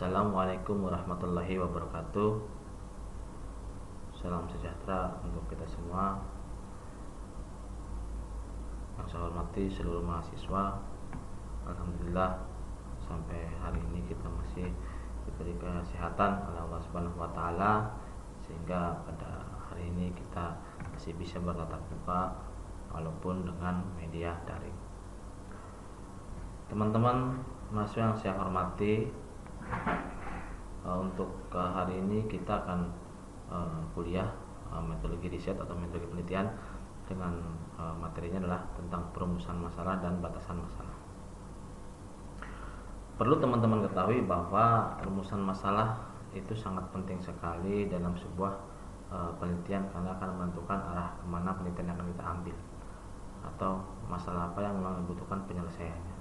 Assalamualaikum warahmatullahi wabarakatuh. Salam sejahtera untuk kita semua. Yang saya hormati seluruh mahasiswa, alhamdulillah sampai hari ini kita masih diberi kesehatan oleh Allah Subhanahu wa taala, sehingga pada hari ini kita masih bisa bertatap muka walaupun dengan media daring. Teman-teman mahasiswa yang saya hormati, untuk hari ini kita akan kuliah metodologi riset atau metodologi penelitian dengan materinya adalah tentang perumusan masalah dan batasan masalah. Perlu teman-teman ketahui bahwa rumusan masalah itu sangat penting sekali dalam sebuah penelitian, karena akan menentukan arah kemana penelitian yang akan kita ambil atau masalah apa yang memang membutuhkan penyelesaiannya.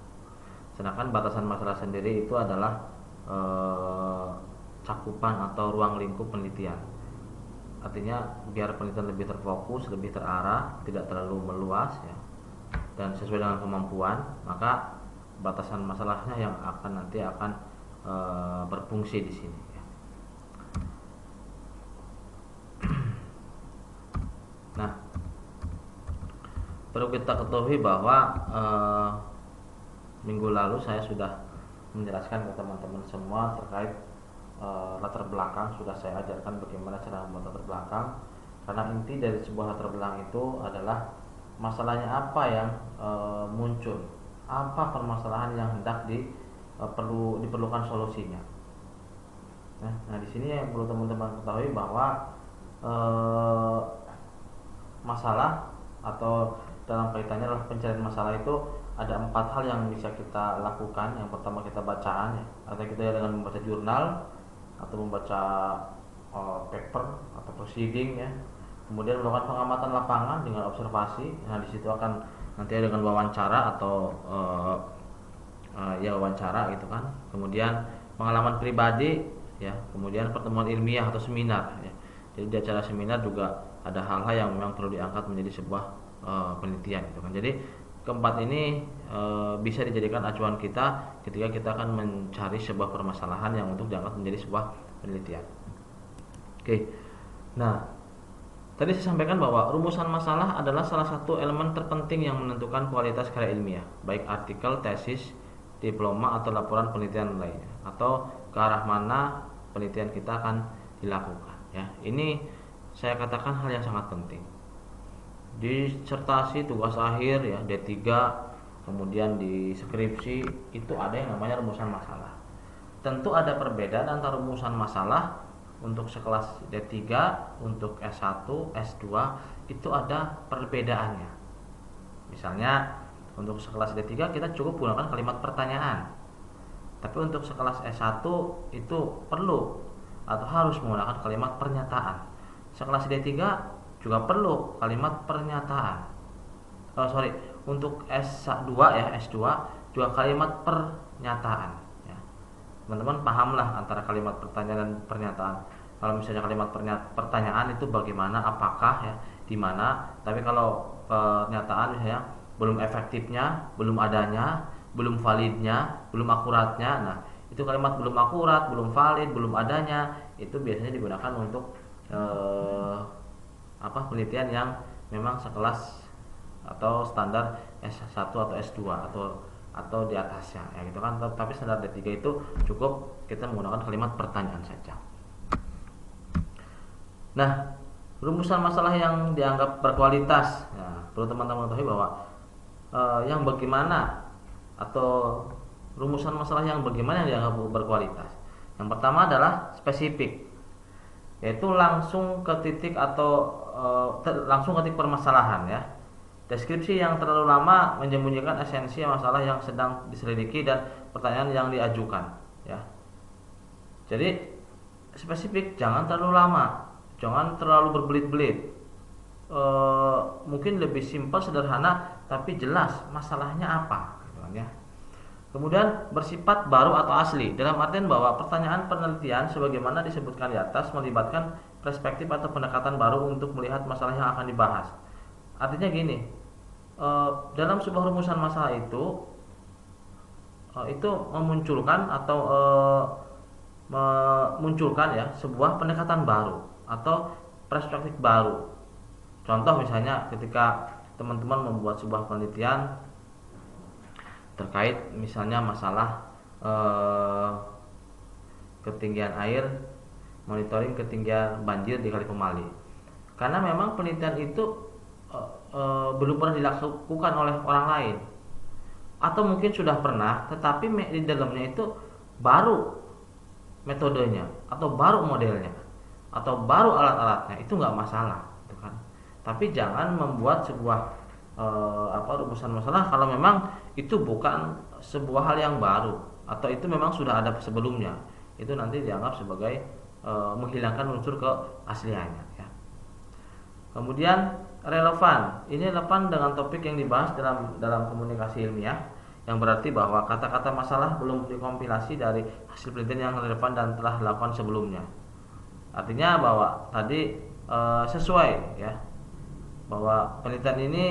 Sedangkan batasan masalah sendiri itu adalah cakupan atau ruang lingkup penelitian. Artinya biar penelitian lebih terfokus, lebih terarah, tidak terlalu meluas ya, dan sesuai dengan kemampuan, maka batasan masalahnya yang nanti akan berfungsi di sini ya. Nah, perlu kita ketahui bahwa minggu lalu saya sudah menjelaskan ke teman-teman semua terkait latar belakang. Sudah saya ajarkan bagaimana cara membuat latar belakang, karena inti dari sebuah latar belakang itu adalah masalahnya apa yang muncul, apa permasalahan yang hendak diperlukan solusinya. Nah, di sini yang perlu teman-teman ketahui bahwa masalah atau dalam kaitannya adalah pencarian masalah itu ada 4 hal yang bisa kita lakukan. Yang pertama kita bacaan ya, atau kita dengan membaca jurnal atau membaca paper atau proceeding ya. Kemudian melakukan pengamatan lapangan dengan observasi. Nah, di situ akan nanti ada dengan wawancara atau wawancara gitu kan. Kemudian pengalaman pribadi ya, kemudian pertemuan ilmiah atau seminar ya. Jadi di acara seminar juga ada hal-hal yang memang perlu diangkat menjadi sebuah penelitian gitu kan. Jadi keempat ini bisa dijadikan acuan kita ketika kita akan mencari sebuah permasalahan yang untuk diangkat menjadi sebuah penelitian. Oke. Nah, tadi saya sampaikan bahwa rumusan masalah adalah salah satu elemen terpenting yang menentukan kualitas karya ilmiah, baik artikel, tesis, diploma atau laporan penelitian lainnya, atau ke arah mana penelitian kita akan dilakukan ya. Ini saya katakan hal yang sangat penting. Disertasi, tugas akhir ya, D3, kemudian di skripsi itu ada yang namanya rumusan masalah. Tentu ada perbedaan antara rumusan masalah untuk sekelas D3, untuk S1, S2 itu ada perbedaannya. Misalnya untuk sekelas D3 kita cukup gunakan kalimat pertanyaan. Tapi untuk sekelas S1 itu perlu atau harus menggunakan kalimat pernyataan. Sekelas D3 juga perlu kalimat pernyataan. Untuk S2 ya, S2 juga kalimat pernyataan ya. Teman-teman pahamlah antara kalimat pertanyaan dan pernyataan. Kalau misalnya kalimat pertanyaan itu bagaimana, apakah ya, di mana. Tapi kalau pernyataan misalnya belum efektifnya, belum adanya, belum validnya, belum akuratnya. Nah, itu kalimat belum akurat, belum valid, belum adanya itu biasanya digunakan untuk penelitian yang memang sekelas atau standar S1 atau S2 atau di atasnya ya gitu kan. Tapi standar D3 itu cukup kita menggunakan kalimat pertanyaan saja. Nah, rumusan masalah yang dianggap berkualitas ya, perlu teman-teman ketahui bahwa yang bagaimana atau rumusan masalah yang bagaimana yang dianggap berkualitas. Yang pertama adalah spesifik, yaitu langsung ke titik atau langsung ke titik permasalahan ya. Deskripsi yang terlalu lama menyembunyikan esensi masalah yang sedang diselidiki dan pertanyaan yang diajukan ya. Jadi spesifik, jangan terlalu lama, jangan terlalu berbelit-belit. Mungkin lebih simpel, sederhana, tapi jelas masalahnya apa gitu kan ya. Kemudian bersifat baru atau asli, dalam artian bahwa pertanyaan penelitian sebagaimana disebutkan di atas melibatkan perspektif atau pendekatan baru untuk melihat masalah yang akan dibahas. Artinya gini, dalam sebuah rumusan masalah itu memunculkan atau memunculkan ya sebuah pendekatan baru atau perspektif baru. Contoh misalnya ketika teman-teman membuat sebuah penelitian terkait misalnya masalah ketinggian air, monitoring ketinggian banjir di Kali Pemali. Karena memang penelitian itu belum pernah dilakukan oleh orang lain, atau mungkin sudah pernah, tetapi di dalamnya itu baru metodenya, atau baru modelnya, atau baru alat-alatnya, itu nggak masalah, gitu kan. Tapi jangan membuat sebuah rumusan masalah kalau memang itu bukan sebuah hal yang baru, atau itu memang sudah ada sebelumnya. Itu nanti dianggap sebagai menghilangkan unsur keasliannya ya. Kemudian relevan, ini relevan dengan topik yang dibahas dalam komunikasi ilmiah, yang berarti bahwa kata-kata masalah belum dikompilasi dari hasil penelitian yang relevan dan telah dilakukan sebelumnya. Artinya bahwa tadi sesuai ya, bahwa penelitian ini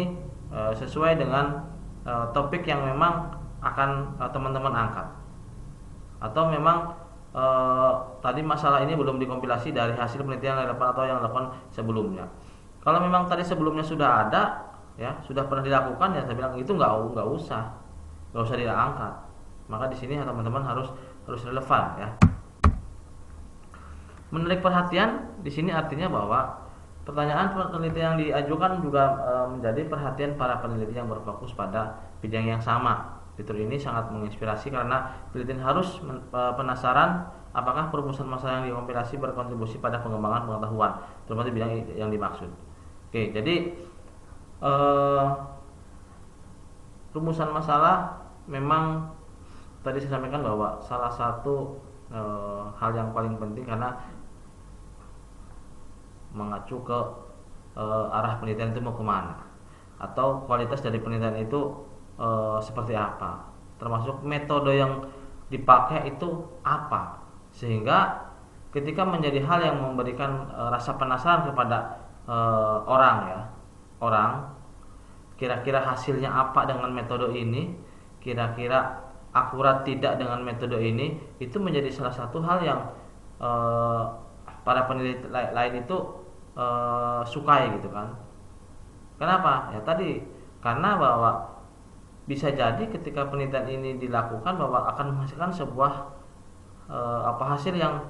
sesuai dengan topik yang memang akan teman-teman angkat, atau memang tadi masalah ini belum dikompilasi dari hasil penelitian yang relevan atau yang dilakukan sebelumnya. Kalau memang tadi sebelumnya sudah ada ya, sudah pernah dilakukan, ya saya bilang itu nggak usah diangkat. Maka di sini teman-teman harus relevan ya. Menarik perhatian di sini artinya bahwa pertanyaan penelitian yang diajukan juga menjadi perhatian para peneliti yang berfokus pada bidang yang sama. Fitur ini sangat menginspirasi karena penelitian harus penasaran apakah perumusan masalah yang dikompilasi berkontribusi pada pengembangan pengetahuan, terutama di bidang yang dimaksud. Oke, jadi rumusan masalah memang tadi saya sampaikan bahwa salah satu hal yang paling penting karena mengacu ke arah penelitian itu mau kemana, atau kualitas dari penelitian itu seperti apa, termasuk metode yang dipakai itu apa, sehingga ketika menjadi hal yang memberikan rasa penasaran kepada orang kira-kira hasilnya apa dengan metode ini, kira-kira akurat tidak dengan metode ini, itu menjadi salah satu hal yang para peneliti lain itu sukai gitu kan. Kenapa? Ya tadi karena bahwa bisa jadi ketika penelitian ini dilakukan bahwa akan menghasilkan sebuah hasil yang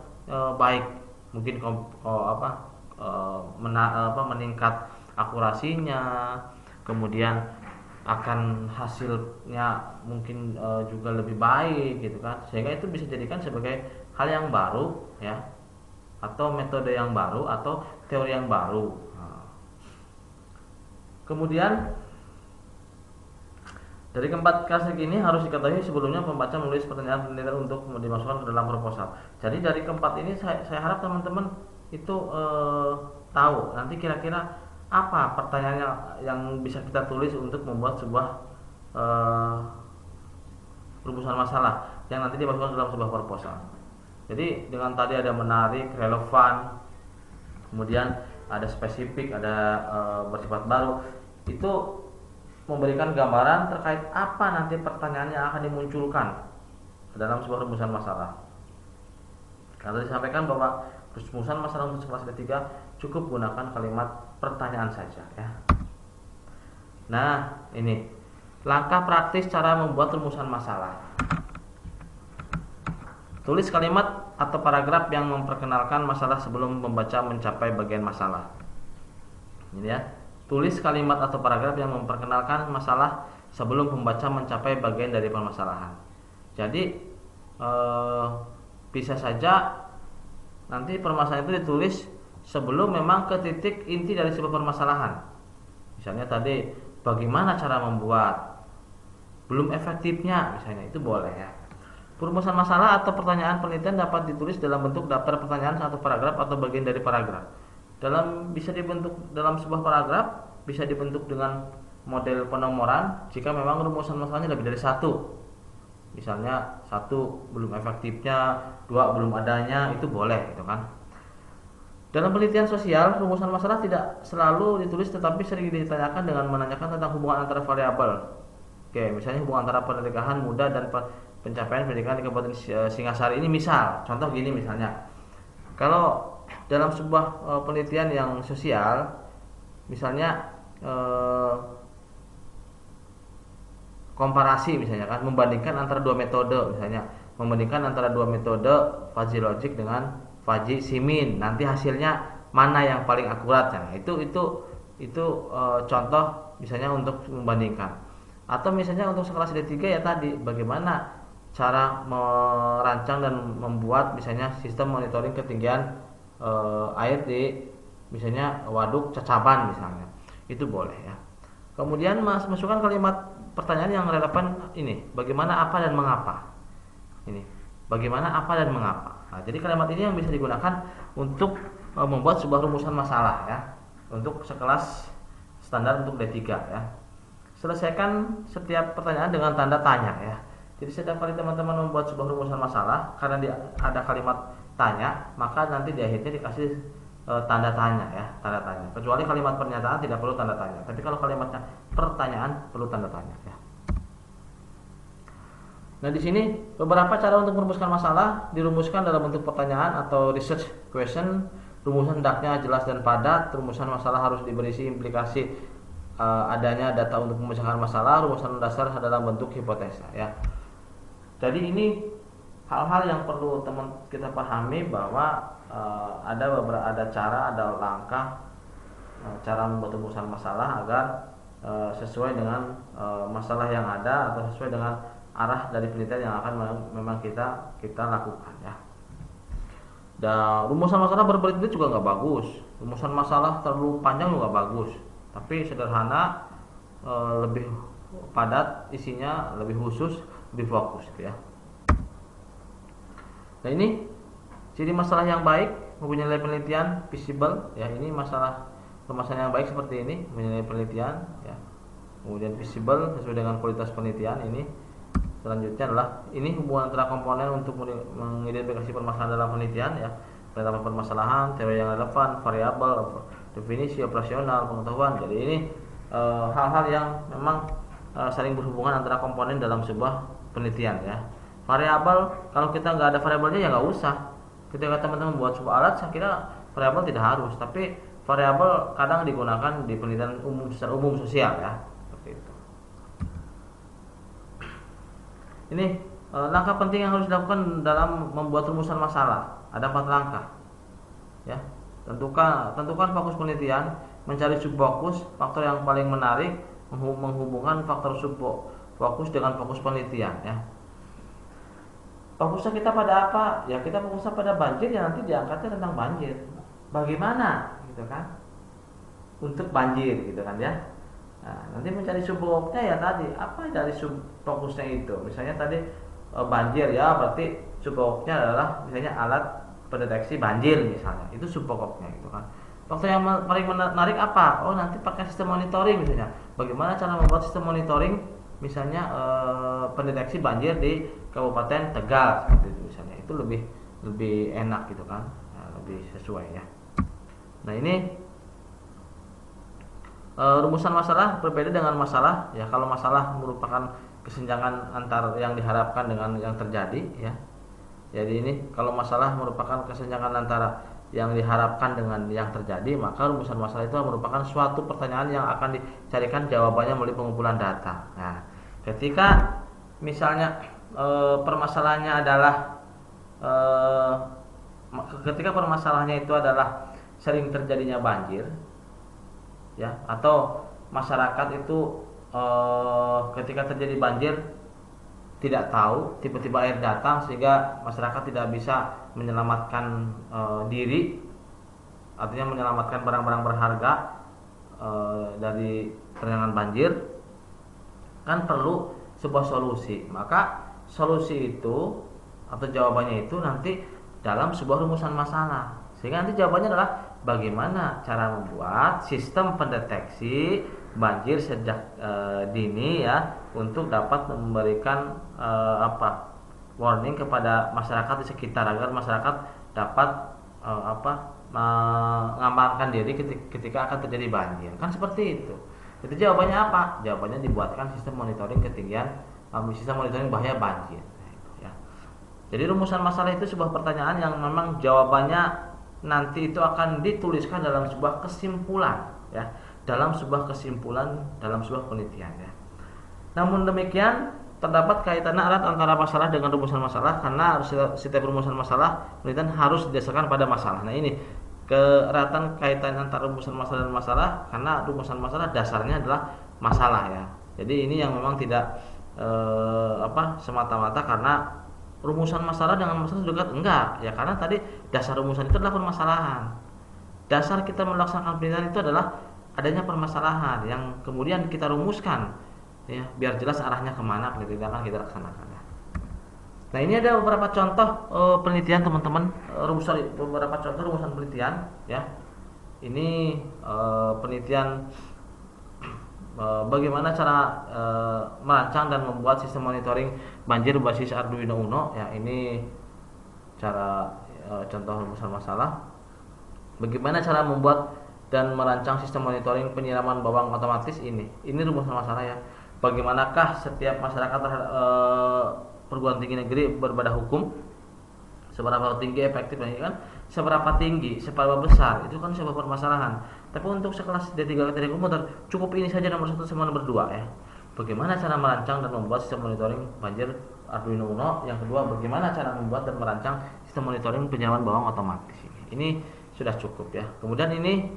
baik, mungkin meningkat akurasinya, kemudian akan hasilnya mungkin juga lebih baik gitu kan, sehingga itu bisa dijadikan sebagai hal yang baru ya, atau metode yang baru atau teori yang baru. Kemudian dari keempat karakteristik ini harus diketahui sebelumnya pembaca menulis pertanyaan penelitian untuk dimasukkan ke dalam proposal. Jadi dari keempat ini saya harap teman-teman itu tahu nanti kira-kira apa pertanyaannya yang bisa kita tulis untuk membuat sebuah rumusan masalah yang nanti dimasukkan ke dalam sebuah proposal. Jadi dengan tadi ada menarik, relevan, kemudian ada spesifik, ada bersifat baru, itu memberikan gambaran terkait apa nanti pertanyaan yang akan dimunculkan dalam sebuah rumusan masalah. Karena disampaikan bahwa rumusan masalah untuk kelas ketiga cukup gunakan kalimat pertanyaan saja ya. Nah, ini langkah praktis cara membuat rumusan masalah. Tulis kalimat atau paragraf yang memperkenalkan masalah sebelum pembaca mencapai bagian masalah. Ini ya. Tulis kalimat atau paragraf yang memperkenalkan masalah sebelum pembaca mencapai bagian dari permasalahan. Jadi bisa saja nanti permasalahan itu ditulis sebelum memang ke titik inti dari sebuah permasalahan. Misalnya tadi bagaimana cara membuat, belum efektifnya misalnya, itu boleh ya. Perumusan masalah atau pertanyaan penelitian dapat ditulis dalam bentuk daftar pertanyaan atau paragraf atau bagian dari paragraf. Bisa dibentuk dalam sebuah paragraf, bisa dibentuk dengan model penomoran jika memang rumusan masalahnya lebih dari satu. Misalnya 1 belum efektifnya, 2 belum adanya, itu boleh gitu kan. Dalam penelitian sosial, rumusan masalah tidak selalu ditulis tetapi sering ditanyakan dengan menanyakan tentang hubungan antara variabel. Oke, misalnya hubungan antara pernikahan muda dan pencapaian pendidikan di Kabupaten Singasari ini, misal contoh gini misalnya. Kalau dalam sebuah penelitian yang sosial, misalnya komparasi misalnya kan, membandingkan antara dua metode, misalnya membandingkan antara dua metode fuzzy logic dengan fuzzy simin, nanti hasilnya mana yang paling akurat. Nah, itu contoh misalnya untuk membandingkan. Atau misalnya untuk sekelas D3 ya tadi, bagaimana cara merancang dan membuat misalnya sistem monitoring ketinggian air di misalnya waduk Cacaban misalnya, itu boleh ya. Kemudian masukkan kalimat pertanyaan yang relevan ini, bagaimana, apa, dan mengapa. Ini, bagaimana, apa, dan mengapa. Nah, jadi kalimat ini yang bisa digunakan untuk membuat sebuah rumusan masalah ya, untuk sekelas standar untuk D3 ya. Selesaikan setiap pertanyaan dengan tanda tanya ya. Jadi setiap kali teman-teman membuat sebuah rumusan masalah, karena ada kalimat tanya, maka nanti di akhirnya dikasih tanda tanya ya, tanda tanya. Kecuali kalimat pernyataan tidak perlu tanda tanya. Tapi kalau kalimatnya pertanyaan perlu tanda tanya ya. Nah, di sini beberapa cara untuk merumuskan masalah dirumuskan dalam bentuk pertanyaan atau research question. Rumusan hendaknya jelas dan padat. Rumusan masalah harus berisi implikasi adanya data untuk memecahkan masalah. Rumusan dasar dalam bentuk hipotesa ya. Jadi ini hal-hal yang perlu teman kita pahami, bahwa ada cara, ada langkah cara membuat rumusan masalah agar sesuai dengan masalah yang ada atau sesuai dengan arah dari penelitian yang akan memang kita lakukan ya. Dan rumusan masalah berbelit-belit juga nggak bagus. Rumusan masalah terlalu panjang juga bagus. Tapi sederhana, lebih padat isinya, lebih khusus, lebih fokus gitu ya. Nah, ini ciri masalah yang baik mempunyai nilai penelitian visible ya. Ini permasalahan yang baik seperti ini, mempunyai penelitian ya. Kemudian visible sesuai dengan kualitas penelitian ini. Selanjutnya adalah ini hubungan antara komponen untuk mengidentifikasi permasalahan dalam penelitian ya. Penetapan permasalahan, teori yang relevan, variabel, definisi, operasional, pengetahuan. Jadi ini hal-hal yang memang saling berhubungan antara komponen dalam sebuah penelitian ya. Variabel, kalau kita nggak ada variabelnya ya nggak usah. Ketika teman-teman membuat sebuah alat, saya kira variabel tidak harus. Tapi variabel kadang digunakan di penelitian secara umum sosial ya. Seperti itu. Ini langkah penting yang harus dilakukan dalam membuat rumusan masalah. Ada 4 langkah. Ya. Tentukan fokus penelitian, mencari subfokus, faktor yang paling menarik, menghubungkan faktor subfokus dengan fokus penelitian ya. Fokusnya kita pada apa? Ya kita fokusnya pada banjir, ya nanti diangkatnya tentang banjir. Bagaimana gitu kan? Untuk banjir gitu kan ya. Nah, nanti mencari subfokusnya ya tadi, apa dari subfokusnya itu? Misalnya tadi banjir ya, berarti subfokusnya adalah misalnya alat pendeteksi banjir misalnya. Itu subfokusnya gitu kan. Faktor yang paling menarik apa? Oh, nanti pakai sistem monitoring misalnya. Bagaimana cara membuat sistem monitoring misalnya pendeteksi banjir di Kabupaten Tegal seperti itu misalnya. Itu lebih enak gitu kan. Nah, lebih sesuai ya. Nah, ini rumusan masalah berbeda dengan masalah ya. Kalau masalah merupakan kesenjangan antar yang diharapkan dengan yang terjadi ya. Jadi ini kalau masalah merupakan kesenjangan antara yang diharapkan dengan yang terjadi, maka rumusan masalah itu merupakan suatu pertanyaan yang akan dicarikan jawabannya melalui pengumpulan data. Nah, ketika misalnya permasalahannya adalah ketika permasalahannya itu adalah sering terjadinya banjir ya, atau masyarakat itu ketika terjadi banjir tidak tahu, tiba-tiba air datang sehingga masyarakat tidak bisa menyelamatkan diri, artinya menyelamatkan barang-barang berharga dari terjangan banjir, kan perlu sebuah solusi. Maka solusi itu atau jawabannya itu nanti dalam sebuah rumusan masalah, sehingga nanti jawabannya adalah bagaimana cara membuat sistem pendeteksi banjir sejak dini ya, untuk dapat memberikan warning kepada masyarakat di sekitar agar masyarakat dapat mengamankan diri ketika akan terjadi banjir. Kan seperti itu. Jadi jawabannya apa? Jawabannya dibuatkan sistem monitoring ketinggian, sistem monitoring bahaya banjir. Nah, itu ya. Jadi rumusan masalah itu sebuah pertanyaan yang memang jawabannya nanti itu akan dituliskan dalam sebuah kesimpulan ya, dalam sebuah penelitian ya. Namun demikian, terdapat kaitan erat antara masalah dengan rumusan masalah, karena setiap rumusan masalah penelitian harus didasarkan pada masalah. Nah, ini keeratan kaitan antara rumusan masalah dan masalah, karena rumusan masalah dasarnya adalah masalah ya. Jadi ini yang memang tidak semata-mata karena rumusan masalah dengan masalah dekat, enggak ya, karena tadi dasar rumusan itu adalah permasalahan. Dasar kita melaksanakan penelitian itu adalah adanya permasalahan yang kemudian kita rumuskan ya, biar jelas arahnya kemana penelitian akan kita laksanakan ya. Nah, ini ada beberapa contoh penelitian teman-teman, beberapa contoh rumusan penelitian ya. Ini penelitian bagaimana cara merancang dan membuat sistem monitoring banjir berbasis Arduino Uno ya. Ini cara contoh rumusan masalah. Bagaimana cara membuat dan merancang sistem monitoring penyiraman bawang otomatis ini rumusan masalah ya. Bagaimanakah setiap masyarakat perguruan tinggi negeri berbadan hukum, seberapa tinggi efektif kan, seberapa tinggi, seberapa besar, itu kan sebuah permasalahan. Tapi untuk sekelas D3 teknik komputer cukup ini saja, nomor 1 sama nomor 2 ya. Bagaimana cara merancang dan membuat sistem monitoring banjir Arduino Uno. Yang kedua, bagaimana cara membuat dan merancang sistem monitoring penyiraman bawang otomatis. Ini sudah cukup ya. Kemudian ini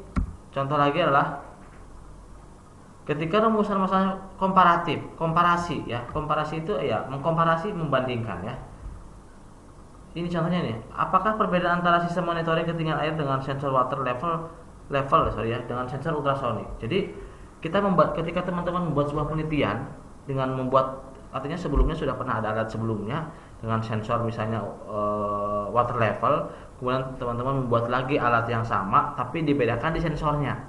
contoh lagi adalah ketika rumusan masalah komparasi ya. Komparasi itu ya mengkomparasi, membandingkan ya. Ini contohnya nih, apakah perbedaan antara sistem monitoring ketinggian air dengan sensor water level dengan sensor ultrasonik. Jadi ketika teman-teman membuat sebuah penelitian dengan membuat, artinya sebelumnya sudah pernah ada alat sebelumnya dengan sensor misalnya water level, kemudian teman-teman membuat lagi alat yang sama tapi dibedakan di sensornya.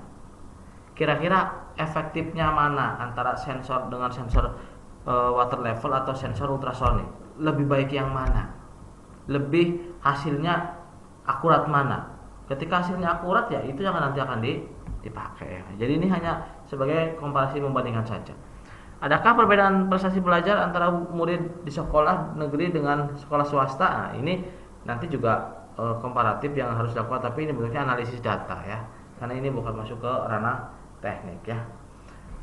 Kira-kira efektifnya mana antara sensor dengan sensor water level atau sensor ultrasonik? Lebih baik yang mana? Lebih hasilnya akurat mana? Ketika hasilnya akurat ya itu yang nanti akan dipakai. Jadi ini hanya sebagai komparasi, membandingkan saja. Adakah perbedaan prestasi belajar antara murid di sekolah negeri dengan sekolah swasta? Nah, ini nanti juga komparatif yang harus dilakukan, tapi ini bentuknya analisis data ya. Karena ini bukan masuk ke ranah teknik ya.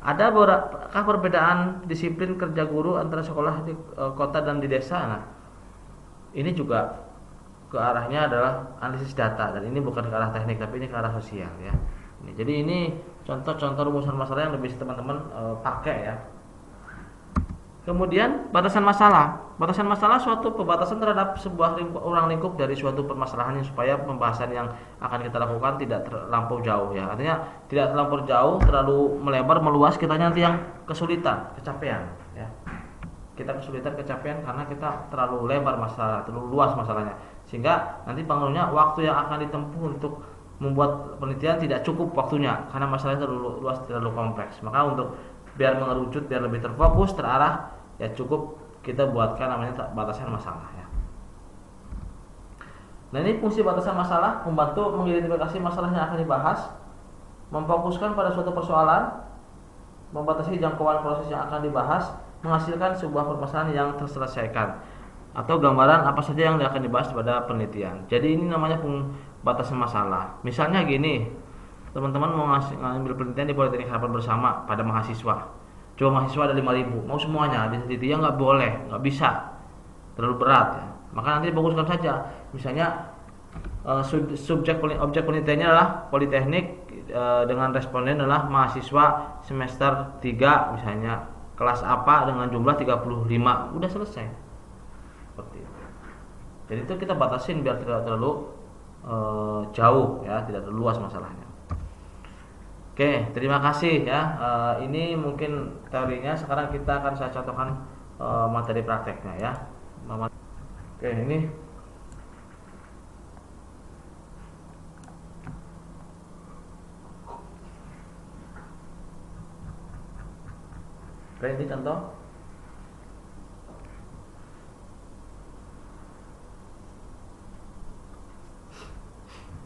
Ada beberapa perbedaan disiplin kerja guru antara sekolah di kota dan di desa? Nah, ini juga ke arahnya adalah analisis data, dan ini bukan ke arah teknik tapi ini ke arah sosial ya. Jadi ini contoh-contoh rumusan masalah yang lebih teman-teman pakai ya. Kemudian batasan masalah. Batasan masalah suatu pembatasan terhadap sebuah ruang lingkup dari suatu permasalahan supaya pembahasan yang akan kita lakukan tidak terlampau jauh ya. Artinya tidak terlampau jauh, terlalu melebar, meluas, kita nanti yang kecapean ya. Kita kecapean karena kita terlalu lebar masalah, terlalu luas masalahnya. Sehingga nanti pengaruhnya waktu yang akan ditempuh untuk membuat penelitian tidak cukup waktunya karena masalahnya terlalu luas, terlalu kompleks. Maka untuk biar mengerucut, biar lebih terfokus, terarah, ya cukup kita buatkan namanya batasan masalah ya. Nah, ini fungsi batasan masalah membantu mengidentifikasi masalah yang akan dibahas, memfokuskan pada suatu persoalan, membatasi jangkauan proses yang akan dibahas, menghasilkan sebuah permasalahan yang terselesaikan, atau gambaran apa saja yang akan dibahas pada penelitian. Jadi ini namanya batasan masalah. Misalnya gini, teman-teman mau ngambil penelitian di Politeknik Harapan Bersama pada mahasiswa. Coba mahasiswa ada 5.000, mau semuanya diteliti, ya nggak boleh, nggak bisa, terlalu berat ya. Maka nanti fokuskan saja. Misalnya objek penelitiannya adalah Politeknik, dengan responden adalah mahasiswa semester 3 misalnya, kelas apa dengan jumlah 35, udah selesai. Seperti itu. Jadi itu kita batasin biar tidak terlalu jauh ya, tidak terlalu luas masalahnya. Oke, terima kasih ya. Ini mungkin teorinya. Sekarang kita akan saya contohkan materi prakteknya ya. Oke, ini contoh.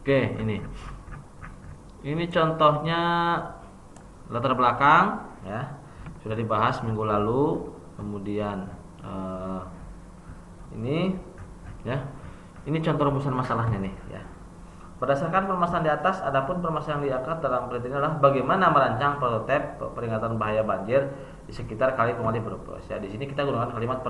Oke, ini contohnya latar belakang ya, sudah dibahas minggu lalu. Kemudian ini ya, ini contoh rumusan masalahnya nih ya. Berdasarkan permasalahan di atas, adapun permasalahan yang diangkat dalam penelitian ini adalah bagaimana merancang prototipe peringatan bahaya banjir di sekitar kali pengaliri berproses. Ya, di sini kita gunakan kalimat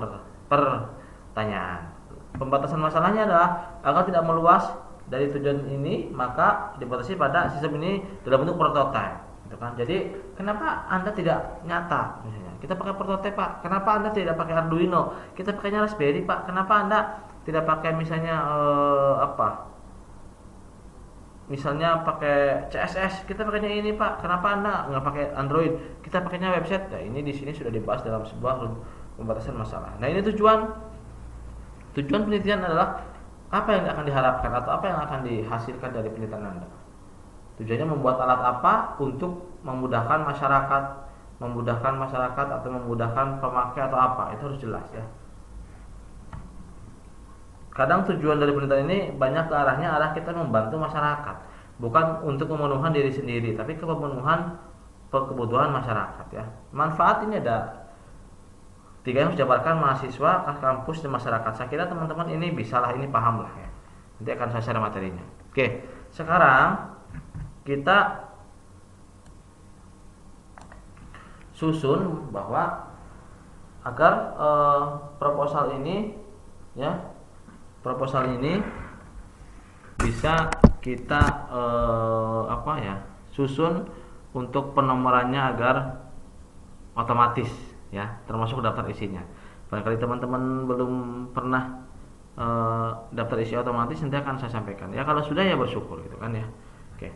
pertanyaan. Pembatasan masalahnya adalah agar tidak meluas dari tujuan ini, maka dibatasi pada sistem ini dalam bentuk prototipe. Gitu kan? Jadi, kenapa Anda tidak nyata? Misalnya, kita pakai prototipe, Pak. Kenapa Anda tidak pakai Arduino? Kita pakainya Raspberry, Pak. Kenapa Anda tidak pakai misalnya misalnya pakai CSS, kita pakainya ini Pak. Kenapa Anda nggak pakai Android? Kita pakainya website. Nah, ini di sini sudah dibahas dalam sebuah pembatasan masalah. Nah, ini tujuan penelitian adalah apa yang akan diharapkan atau apa yang akan dihasilkan dari penelitian Anda. Tujuannya membuat alat apa untuk memudahkan masyarakat atau memudahkan pemakai atau apa. Itu harus jelas ya. Kadang tujuan dari penelitian ini banyak ke arah kita membantu masyarakat, bukan untuk memenuhi diri sendiri, tapi kepemenuhan kebutuhan masyarakat ya. Manfaat ini ada 3 yang harus dijabarkan mahasiswa, kampus dan masyarakat. Saya kira teman-teman ini bisalah, ini paham lah ya. Nanti akan saya share materinya. Oke, sekarang kita susun bahwa agar proposal ini bisa kita susun untuk penomorannya agar otomatis ya, termasuk daftar isinya. Barangkali teman-teman belum pernah daftar isi otomatis, nanti akan saya sampaikan ya. Kalau sudah ya bersyukur gitu kan ya. Oke,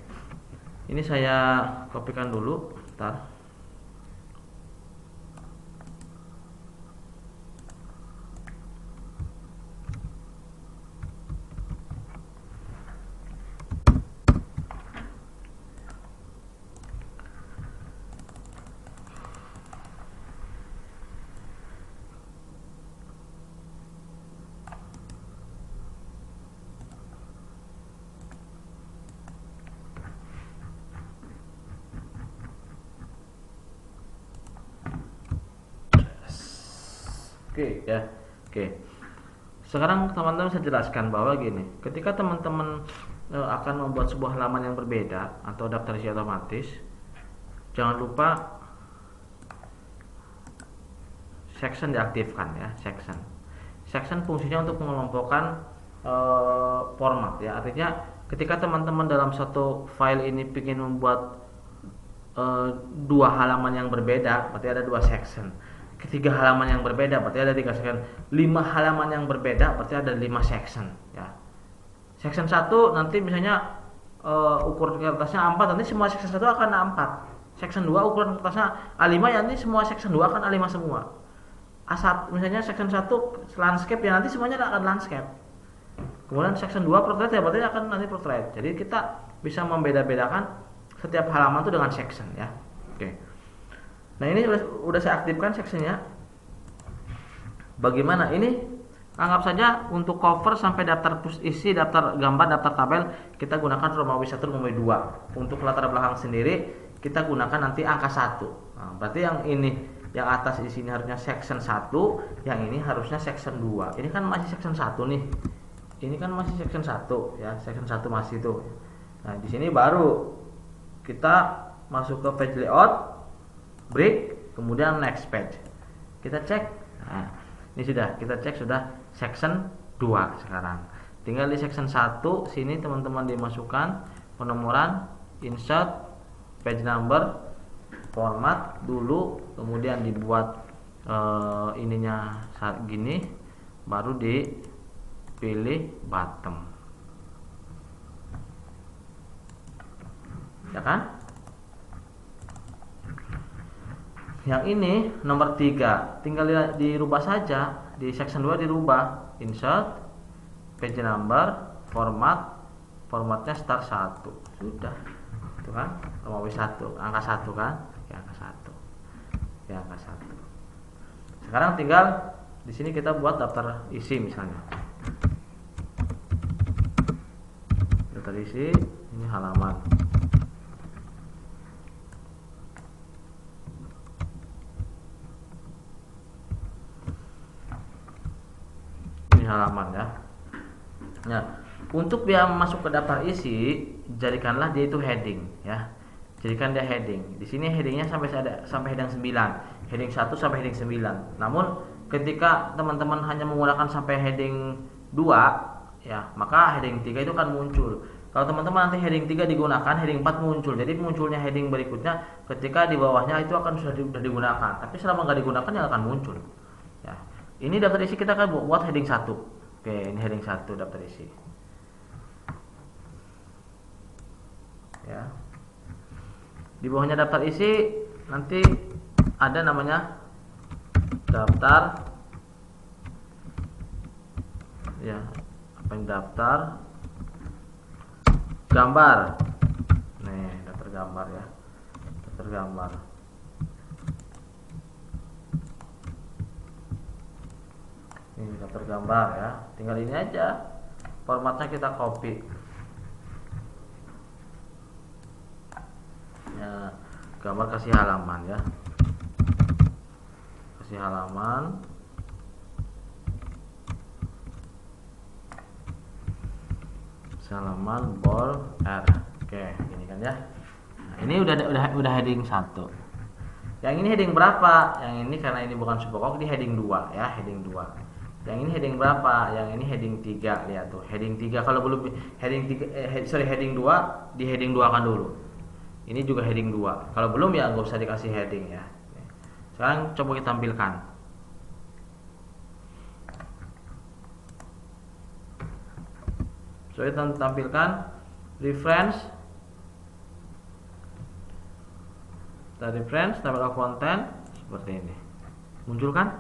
ini saya kopikan dulu, bentar. Oke. Sekarang teman-teman saya jelaskan bahwa gini, ketika teman-teman akan membuat sebuah halaman yang berbeda atau daftar isi otomatis, jangan lupa section diaktifkan ya, section. Section fungsinya untuk mengelompokkan format ya. Artinya ketika teman-teman dalam satu file ini ingin membuat 2 halaman yang berbeda, berarti ada 2 section. Ketiga halaman yang berbeda berarti ada 3 section. 5 halaman yang berbeda berarti ada 5 section ya. Section 1 nanti misalnya ukuran kertasnya A4, nanti semua section 1 akan A4. Section 2 ukuran kertasnya A5, ya nanti semua section 2 akan A5 semua. A1 misalnya section 1 landscape, ya nanti semuanya akan landscape. Kemudian section 2 portrait, ya berarti akan nanti portrait. Jadi kita bisa membeda-bedakan setiap halaman itu dengan section ya. Oke. Nah, ini udah saya aktifkan sectionnya. Bagaimana ini? Anggap saja untuk cover sampai daftar isi, daftar gambar, daftar tabel kita gunakan Romawi 1, Romawi 2. Untuk latar belakang sendiri kita gunakan nanti angka 1. Nah, berarti yang ini, yang atas isinya harusnya section 1, yang ini harusnya section 2. Ini kan masih section 1 nih. Ini kan masih section 1 ya, section 1 masih itu. Nah, di sini baru kita masuk ke page layout, break, kemudian next page. Kita cek. Nah, ini sudah kita cek, sudah section 2 sekarang. Tinggal di section 1 sini teman-teman dimasukkan penomoran, insert, page number, format dulu, kemudian dibuat ininya saat gini, baru dipilih bottom. Ya kan? Yang ini nomor 3 tinggal dirubah saja, di section 2 dirubah, insert, page number, formatnya start 1. Sudah. Itu kan Romawi 1, angka 1 kan? Ya, angka 1. Ya, angka 1. Sekarang tinggal di sini kita buat daftar isi misalnya. Daftar isi, ini halaman. Halaman ya. Nah, Untuk biar masuk ke daftar isi, jadikanlah dia itu heading ya. Jadikan dia heading. Di sini headingnya sampai heading 9, heading 1 sampai heading 9. Namun ketika teman-teman hanya menggunakan sampai heading 2 ya, maka heading 3 itu akan muncul. Kalau teman-teman nanti heading 3 digunakan, heading 4 muncul. Jadi munculnya heading berikutnya ketika di bawahnya itu akan sudah digunakan. Tapi selama nggak digunakan ya akan muncul. Ya. Ini daftar isi kita akan buat heading 1. Oke, ini heading 1 daftar isi. Ya. Di bawahnya daftar isi nanti ada namanya daftar ya, apa yang daftar gambar. Nih, daftar gambar ya. Daftar gambar. Ini daftar gambar ya. Tinggal ini aja. Formatnya kita copy. Ya, gambar kasih halaman ya. Kasih halaman. Halaman bol R. Oke, gini kan ya. Nah, ini udah heading 1. Yang ini heading berapa? Yang ini karena ini bukan subpokok di heading 2 ya, heading 2. Yang ini heading berapa? Yang ini heading 3. Lihat tuh, heading 3 kalau belum heading 3 heading 2 di heading 2 kan dulu. Ini juga heading 2. Kalau belum ya nggak usah dikasih heading ya. Sekarang coba kita tampilkan. So, kita tampilkan reference, table of content seperti ini. Muncul kan?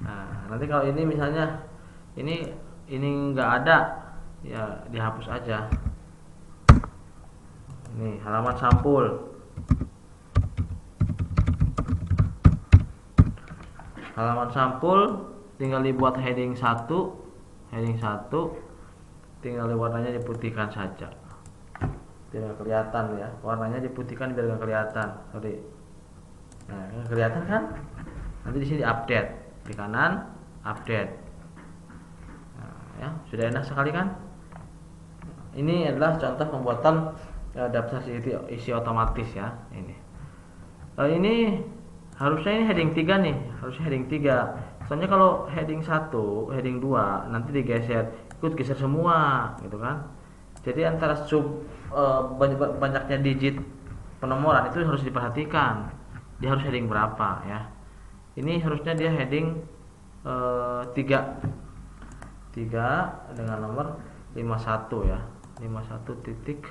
Nah, nanti kalau ini misalnya ini nggak ada, ya dihapus aja. Nih, halaman sampul. Halaman sampul tinggal dibuat heading 1, tinggal warnanya diputihkan saja. Biar kelihatan ya, warnanya diputihkan biar nggak kelihatan. Sorry. Nah, kelihatan kan? Nanti di sini update, di kanan update. Nah, ya, sudah enak sekali kan? Ini adalah contoh pembuatan daftar isi otomatis ya. Ini harusnya ini heading 3 nih, harusnya heading 3. Soalnya kalau heading 1, heading 2 nanti digeser, ikut geser semua gitu kan. Jadi antara banyaknya digit penomoran itu harus diperhatikan. Dia harus heading berapa ya. Ini harusnya dia heading 3 dengan nomor 51 ya. 51 titik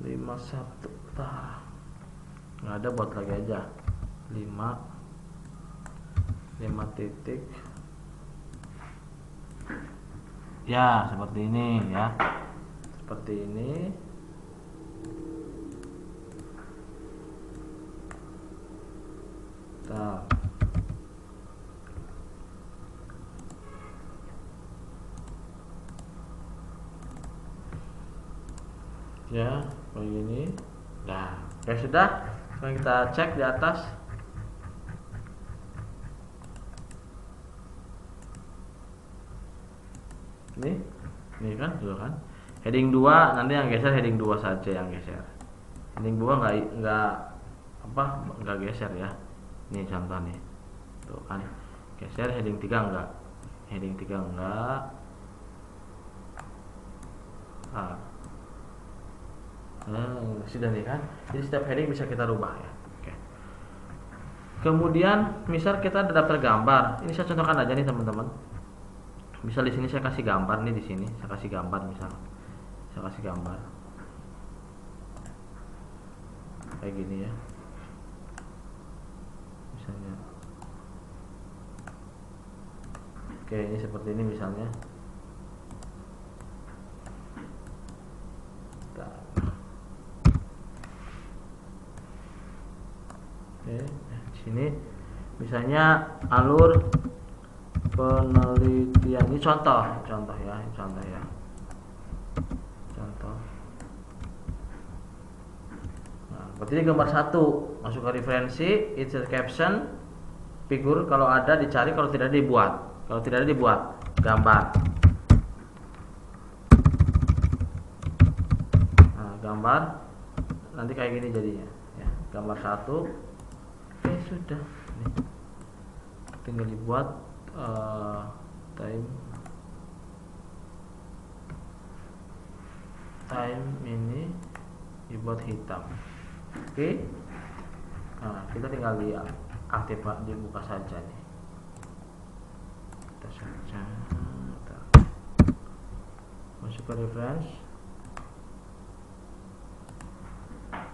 51. Nggak ada, buat lagi aja 5 titik ya, seperti ini ya, seperti ini. Nah, ya begini. Nah, oke, sudah. Sekarang kita cek di atas. Ini kan sudah kan. Heading 2 nanti yang geser heading 2 saja yang geser. Heading 2 enggak geser ya. Ini contoh nih. Tuh kan. Geser heading 3 enggak. Heading 3 enggak. Sudah nih kan. Jadi setiap heading bisa kita rubah ya. Oke. Kemudian misal kita ada daftar gambar. Ini saya contohkan aja nih teman-teman. Misal di sini saya kasih gambar nih, di sini saya kasih gambar, misal saya kasih gambar kayak gini ya, misalnya. Oke, ini seperti ini misalnya. Oke, di sini misalnya alur penelitian. Ini contoh ya, contoh. Nah, berarti ini gambar 1 masuk ke referensi, insert caption, figur, kalau ada dicari, kalau tidak ada dibuat. Kalau tidak ada dibuat gambar. Nah, gambar nanti kayak gini jadinya ya. Gambar satu. Oke, sudah. Nih. Tinggal dibuat time ini dibuat hitam. Oke. Nah, kita tinggal dibuka saja nih. Kita saja. Masuk ke reference.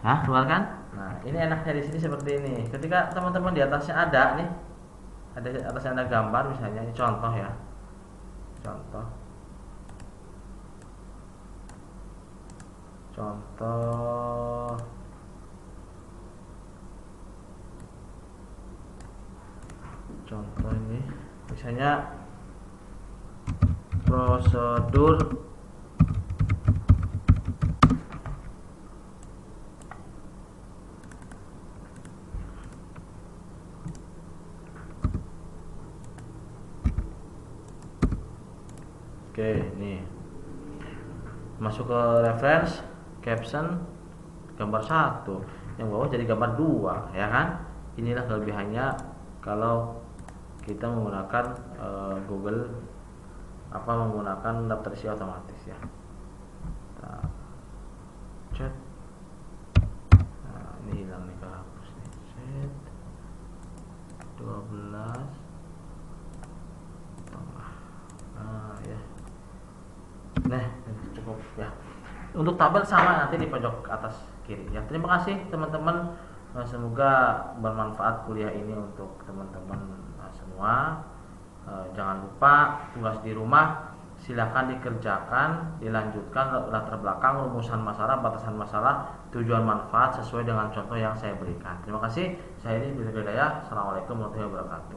Nah, keluarkan. Nah, ini enaknya di sini seperti ini. Ketika teman-teman di atasnya ada nih, ada atasnya ada gambar misalnya, ini contoh ya. Contoh. Contoh ini misalnya prosedur oke, nih masuk ke reference, caption, gambar satu, yang bawah jadi gambar dua, ya kan? Inilah kelebihannya kalau kita menggunakan Google menggunakan daftar isi otomatis ya. Chat. Nah, ini hilang nih, hapus nih. Set 12 tengah. Nah, ya. Nah, cukup ya. Untuk tabel sama nanti di pojok atas kiri ya. Terima kasih teman-teman. Semoga bermanfaat kuliah ini untuk teman-teman semua. Jangan lupa tugas di rumah silakan dikerjakan, dilanjutkan latar belakang, rumusan masalah, batasan masalah, tujuan manfaat sesuai dengan contoh yang saya berikan. Terima kasih. Saya ini Hidayah. Assalamualaikum warahmatullahi wabarakatuh.